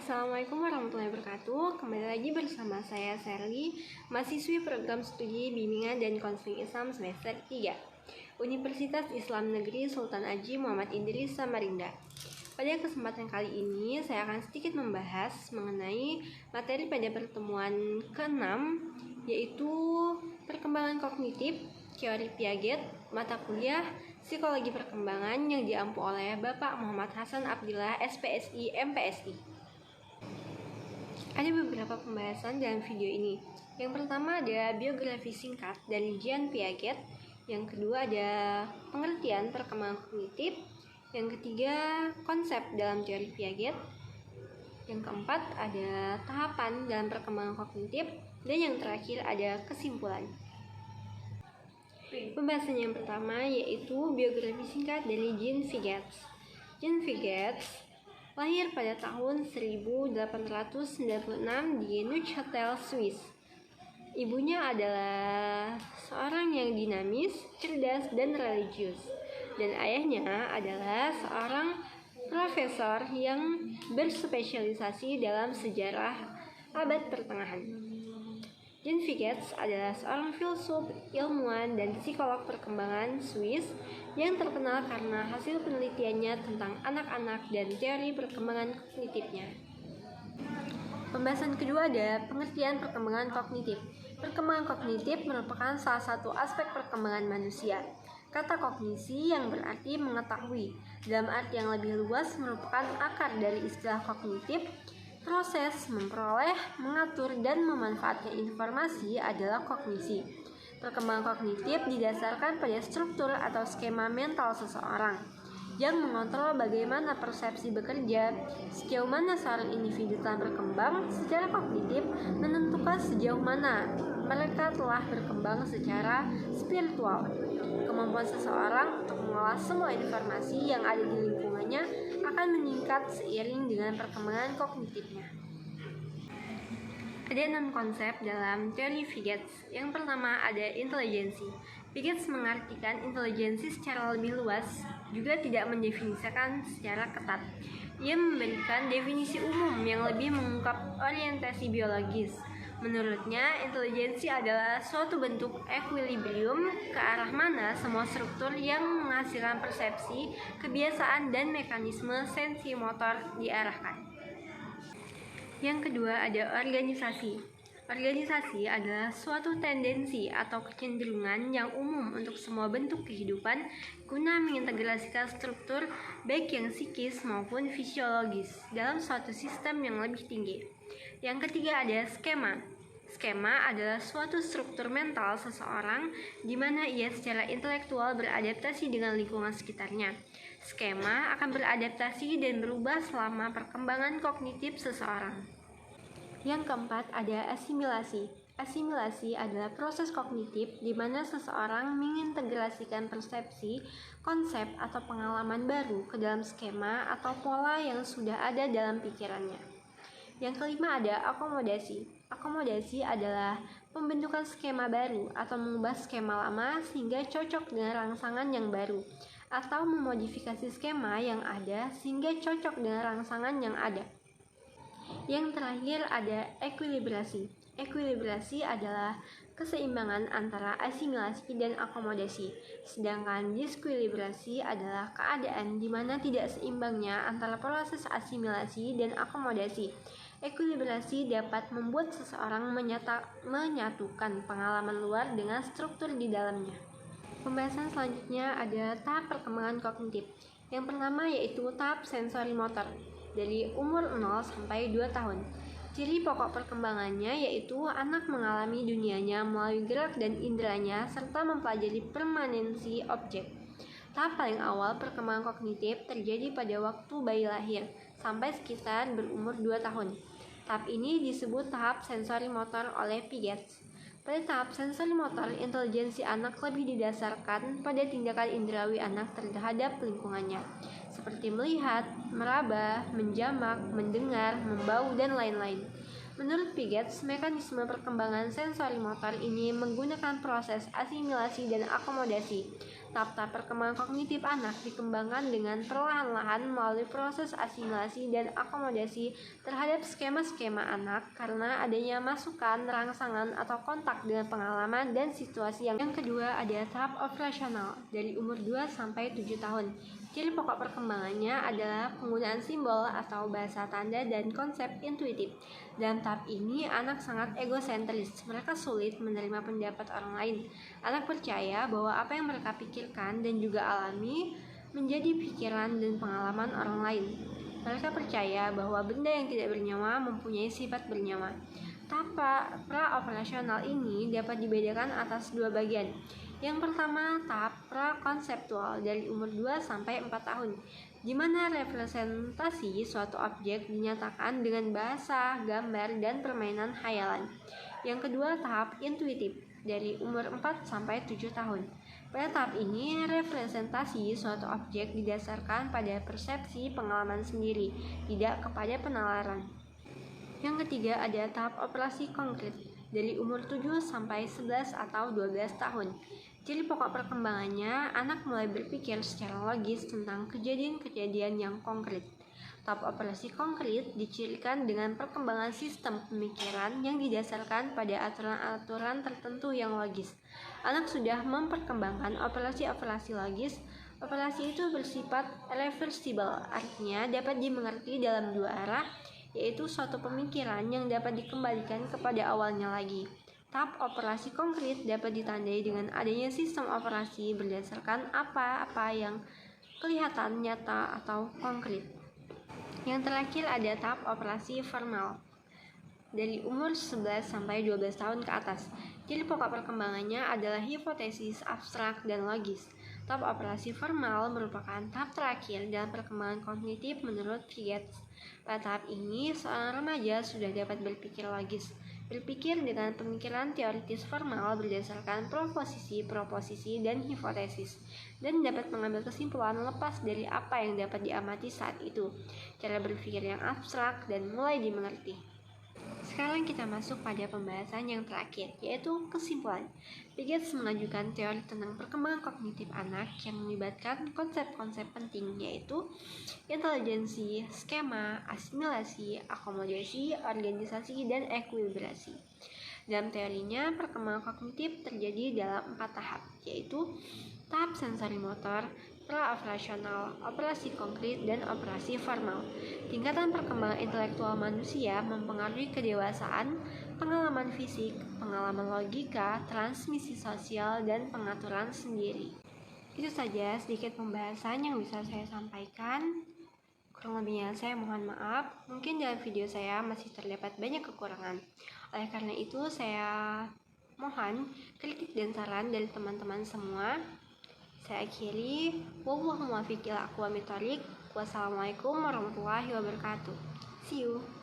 Assalamualaikum warahmatullahi wabarakatuh. Kembali lagi bersama saya Sherly, mahasiswi program studi bimbingan dan konseling Islam semester 3 Universitas Islam Negeri Sultan Haji Muhammad Idris Samarinda. Pada kesempatan kali ini saya akan sedikit membahas mengenai materi pada pertemuan ke-6, yaitu perkembangan kognitif, teori Piaget, mata kuliah Psikologi Perkembangan yang diampu oleh Bapak Muhammad Hasan Abdillah, SPSI, MPSI. Ada beberapa pembahasan dalam video ini. Yang pertama ada biografi singkat dari Jean Piaget. Yang kedua ada pengertian perkembangan kognitif. Yang ketiga konsep dalam teori Piaget. Yang keempat ada tahapan dalam perkembangan kognitif. Dan yang terakhir ada kesimpulan. Pembahasan yang pertama yaitu biografi singkat dari Jean Piaget. Jean Piaget lahir pada tahun 1896 di Neuchâtel, Swiss. Ibunya adalah seorang yang dinamis, cerdas, dan religius. Dan ayahnya adalah seorang profesor yang berspesialisasi dalam sejarah abad pertengahan. Jean Piaget adalah seorang filsuf, ilmuwan, dan psikolog perkembangan Swiss yang terkenal karena hasil penelitiannya tentang anak-anak dan teori perkembangan kognitifnya. Pembahasan kedua ada pengertian perkembangan kognitif. Perkembangan kognitif merupakan salah satu aspek perkembangan manusia. Kata kognisi yang berarti mengetahui, dalam arti yang lebih luas merupakan akar dari istilah kognitif. Proses memperoleh, mengatur, dan memanfaatkan informasi adalah kognisi. Perkembangan kognitif didasarkan pada struktur atau skema mental seseorang yang mengontrol bagaimana persepsi bekerja, sejauh mana seorang individu telah berkembang secara kognitif, menentukan sejauh mana mereka telah berkembang secara spiritual. Kemampuan seseorang untuk mengolah semua informasi yang ada di lingkungannya akan meningkat seiring dengan perkembangan kognitifnya. Ada 6 konsep dalam teori Piaget. Yang pertama ada intelijensi. Piaget mengartikan intelijensi secara lebih luas, juga tidak mendefinisikan secara ketat. Ia memberikan definisi umum yang lebih mengungkap orientasi biologis. Menurutnya, intelijensi adalah suatu bentuk equilibrium ke arah mana semua struktur yang menghasilkan persepsi, kebiasaan, dan mekanisme sensi motor diarahkan. Yang kedua ada organisasi. Organisasi adalah suatu tendensi atau kecenderungan yang umum untuk semua bentuk kehidupan guna mengintegrasikan struktur baik yang psikis maupun fisiologis dalam suatu sistem yang lebih tinggi. Yang ketiga ada skema. Skema adalah suatu struktur mental seseorang di mana ia secara intelektual beradaptasi dengan lingkungan sekitarnya. Skema akan beradaptasi dan berubah selama perkembangan kognitif seseorang. Yang keempat ada asimilasi. Asimilasi adalah proses kognitif di mana seseorang mengintegrasikan persepsi, konsep, atau pengalaman baru ke dalam skema atau pola yang sudah ada dalam pikirannya. Yang kelima ada akomodasi. Akomodasi adalah pembentukan skema baru atau mengubah skema lama sehingga cocok dengan rangsangan yang baru, atau memodifikasi skema yang ada sehingga cocok dengan rangsangan yang ada. Yang terakhir ada ekuilibrasi. Ekuilibrasi adalah keseimbangan antara asimilasi dan akomodasi, sedangkan diskuilibrasi adalah keadaan di mana tidak seimbangnya antara proses asimilasi dan akomodasi. Ekuilibrasi dapat membuat seseorang menyatukan pengalaman luar dengan struktur di dalamnya. Pembahasan selanjutnya ada tahap perkembangan kognitif. Yang pertama yaitu tahap sensori motor dari umur 0 sampai 2 tahun. Ciri pokok perkembangannya yaitu anak mengalami dunianya melalui gerak dan inderanya serta mempelajari permanensi objek. Tahap paling awal perkembangan kognitif terjadi pada waktu bayi lahir sampai sekitar berumur 2 tahun. Tahap ini disebut tahap sensori motor oleh Piaget. Pada tahap sensori motor, intelijensi anak lebih didasarkan pada tindakan indrawi anak terhadap lingkungannya. seperti melihat, meraba, menjamak, mendengar, membau, dan lain-lain. Menurut Piaget, mekanisme perkembangan sensori motor ini menggunakan proses asimilasi dan akomodasi. Tahap-tahap perkembangan kognitif anak dikembangkan dengan perlahan-lahan melalui proses asimilasi dan akomodasi terhadap skema-skema anak karena adanya masukan, rangsangan, atau kontak dengan pengalaman dan situasi. Yang kedua ada tahap operasional dari umur 2 sampai 7 tahun. Ciri pokok perkembangannya adalah penggunaan simbol atau bahasa tanda dan konsep intuitif. Dalam tahap ini, anak sangat egosentris. Mereka sulit menerima pendapat orang lain. Anak percaya bahwa apa yang mereka pikirkan dan juga alami menjadi pikiran dan pengalaman orang lain. Mereka percaya bahwa benda yang tidak bernyawa mempunyai sifat bernyawa. Tahap pra-operasional ini dapat dibedakan atas dua bagian. Yang pertama, tahap pra-konseptual dari umur 2 sampai 4 tahun, di mana representasi suatu objek dinyatakan dengan bahasa, gambar, dan permainan hayalan. Yang kedua, tahap intuitif dari umur 4 sampai 7 tahun. Pada tahap ini, representasi suatu objek didasarkan pada persepsi pengalaman sendiri, tidak kepada penalaran. Yang ketiga ada tahap operasi konkret dari umur 7 sampai 11 atau 12 tahun. Ciri pokok perkembangannya, anak mulai berpikir secara logis tentang kejadian-kejadian yang konkret. Tahap operasi konkret dicirikan dengan perkembangan sistem pemikiran yang didasarkan pada aturan-aturan tertentu yang logis. Anak sudah memperkembangkan operasi-operasi logis. Operasi itu bersifat reversible, artinya dapat dimengerti dalam dua arah, yaitu suatu pemikiran yang dapat dikembalikan kepada awalnya lagi. Tahap operasi konkret dapat ditandai dengan adanya sistem operasi berdasarkan apa-apa yang kelihatan nyata atau konkret. Yang terakhir ada tahap operasi formal dari umur 11 sampai 12 tahun ke atas. Ciri pokok perkembangannya adalah hipotesis, abstrak, dan logis. Tahap operasi formal merupakan tahap terakhir dalam perkembangan kognitif menurut Piaget. Pada tahap ini, seorang remaja sudah dapat berpikir logis, berpikir dengan pemikiran teoritis formal berdasarkan proposisi, dan hipotesis, dan dapat mengambil kesimpulan lepas dari apa yang dapat diamati saat itu. Cara berpikir yang abstrak dan mulai dimengerti. Sekarang kita masuk pada pembahasan yang terakhir, yaitu kesimpulan. Piaget mengajukan teori tentang perkembangan kognitif anak yang melibatkan konsep-konsep penting, yaitu intelijensi, skema, asimilasi, akomodasi, organisasi, dan ekuilibrasi. Dalam teorinya, perkembangan kognitif terjadi dalam 4 tahap, yaitu tahap sensori motor, pra-operasional, operasi konkret, dan operasi formal. Tingkatan perkembangan intelektual manusia mempengaruhi kedewasaan, pengalaman fisik, pengalaman logika, transmisi sosial, dan pengaturan sendiri. Itu saja sedikit pembahasan yang bisa saya sampaikan. Kurang lebihnya saya mohon maaf. Mungkin dalam video saya masih terdapat banyak kekurangan. Oleh karena itu saya mohon kritik dan saran dari teman-teman semua. Saya akhiri. Wallahu muwaffiq ila aqwamit thoriq. Wassalamualaikum warahmatullahi wabarakatuh. See you.